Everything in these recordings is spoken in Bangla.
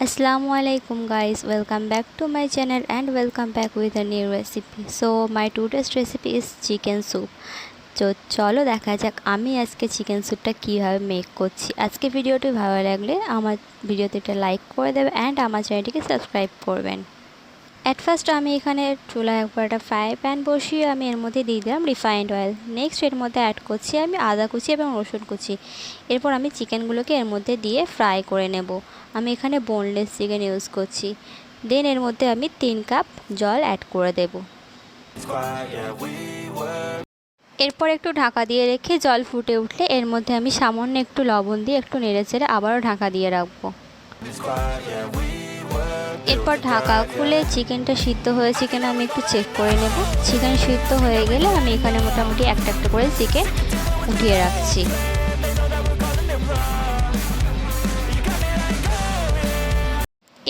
Assalamu alaikum guys, welcome back to my channel and welcome back with a new recipe. So my today's recipe is chicken soup. তো চলো দেখা যাক আমি আজকে চিকেন স্যুপটা কীভাবে মেক করছি। আজকে ভিডিওটি ভালো লাগলে আমার ভিডিওতে একটা লাইক করে দেবে অ্যান্ড আমার চ্যানেলটিকে সাবস্ক্রাইব করবেন। অ্যাট ফার্স্ট আমি এখানে চুলায় একবার একটা ফ্রাই প্যান বসিয়ে আমি এর মধ্যে দিয়ে দিলাম রিফাইন্ড অয়েল। নেক্সট এর মধ্যে অ্যাড করছি আমি আদা কুচি এবং রসুন কুচি। এরপর আমি চিকেনগুলোকে এর মধ্যে দিয়ে ফ্রাই করে নেব। আমি এখানে বোনলেস চিকেন ইউজ করছি। দেন এর মধ্যে আমি 3 কাপ জল অ্যাড করে দেব। এরপর একটু ঢাকা দিয়ে রেখে জল ফুটে উঠলে এর মধ্যে আমি সামান্য একটু লবণ দিয়ে একটু নেড়েচেড়ে আবারও ঢাকা দিয়ে রাখবো। এরপর ঢাকা খুলে চিকেনটা সিদ্ধ হয়েছে কিনা আমি একটু চেক করে নেব। চিকেন সিদ্ধ হয়ে গেলে আমি এখানে মোটামুটি একটা একটা করে চিকেন উঠিয়ে রাখছি।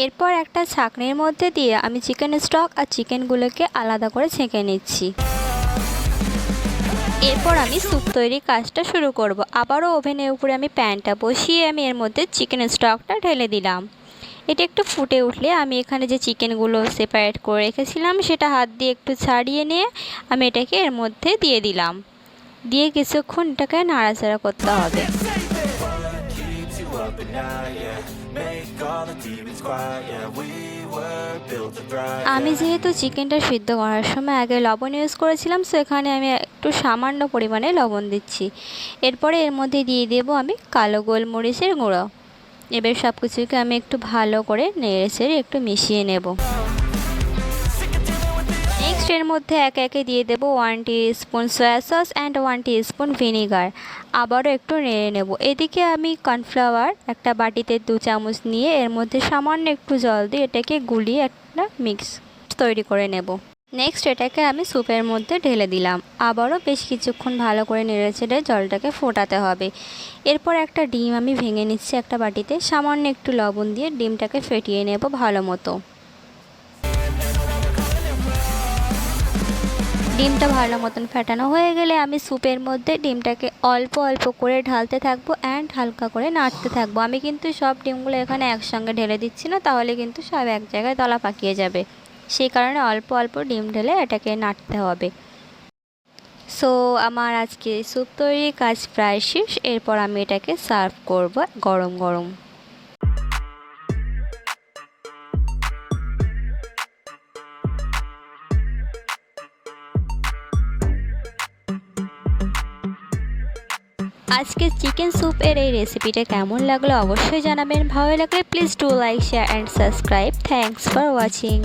এরপর একটা ছাঁকনির মধ্যে দিয়ে আমি চিকেন স্টক আর চিকেনগুলোকে আলাদা করে ছেঁকে নিচ্ছি। এরপর আমি স্যুপ তৈরির কাজটা শুরু করব। আবারও ওভেনের উপরে আমি প্যানটা বসিয়ে আমি এর মধ্যে চিকেন স্টকটা ঢেলে দিলাম। এটা একটু ফুটে উঠলে আমি এখানে যে চিকেনগুলো সেপারেট করে রেখেছিলাম সেটা হাত দিয়ে একটু ছাড়িয়ে নিয়ে আমি এটাকে এর মধ্যে দিয়ে দিলাম। দিয়ে কিছুক্ষণ এটাকে নাড়াচাড়া করতে হবে। আমি যেহেতু চিকেনটা সিদ্ধ করার সময় আগে লবণ ইউজ করেছিলাম, সো এখানে আমি একটু সামান্য পরিমাণে লবণ দিচ্ছি। এরপরে এর মধ্যে দিয়ে দেব আমি কালো গোলমরিচের গুঁড়ো। এবার সব কিছুকে আমি একটু ভালো করে নেড়েচেড়ে একটু মিশিয়ে নেব। নেক্সট এর মধ্যে একে একে দিয়ে দেব 1 teaspoon soya sauce and 1 teaspoon vinegar. আবারও একটু নেড়ে নেব। এদিকে আমি কর্নফ্লাওয়ার একটা বাটিতে 2 চামচ নিয়ে এর মধ্যে সামান্য একটু জল দিয়ে এটাকে গুলিয়ে একটা মিক্স তৈরি করে নেব। নেক্সট এটাকে আমি স্যুপের মধ্যে ঢেলে দিলাম। আবারও বেশ কিছুক্ষণ ভালো করে নেড়েচেড়ে জলটাকে ফোটাতে হবে। এরপর একটা ডিম আমি ভেঙে নিচ্ছি একটা বাটিতে, সামান্য একটু লবণ দিয়ে ডিমটাকে ফেটিয়ে নেব ভালো মতো। ডিমটা ভালো মতন ফেটানো হয়ে গেলে আমি স্যুপের মধ্যে ডিমটাকে অল্প অল্প করে ঢালতে থাকবো অ্যান্ড হালকা করে নাড়তে থাকবো। আমি কিন্তু সব ডিমগুলো এখানে একসঙ্গে ঢেলে দিচ্ছি না, তাহলে কিন্তু সব এক জায়গায় দলা পাকিয়ে যাবে। সেই কারণে অল্প অল্প ডিম ঢেলে এটাকে নাড়তে হবে। সো আমার আজকে স্যুপ তৈরির কাজ প্রায় শেষ। এরপর আমি এটাকে সার্ভ করব গরম গরম। আজকে চিকেন স্যুপের এই রেসিপিটা কেমন লাগলো অবশ্যই জানাবেন। ভালো লাগলে please do like, share and subscribe. Thanks for watching.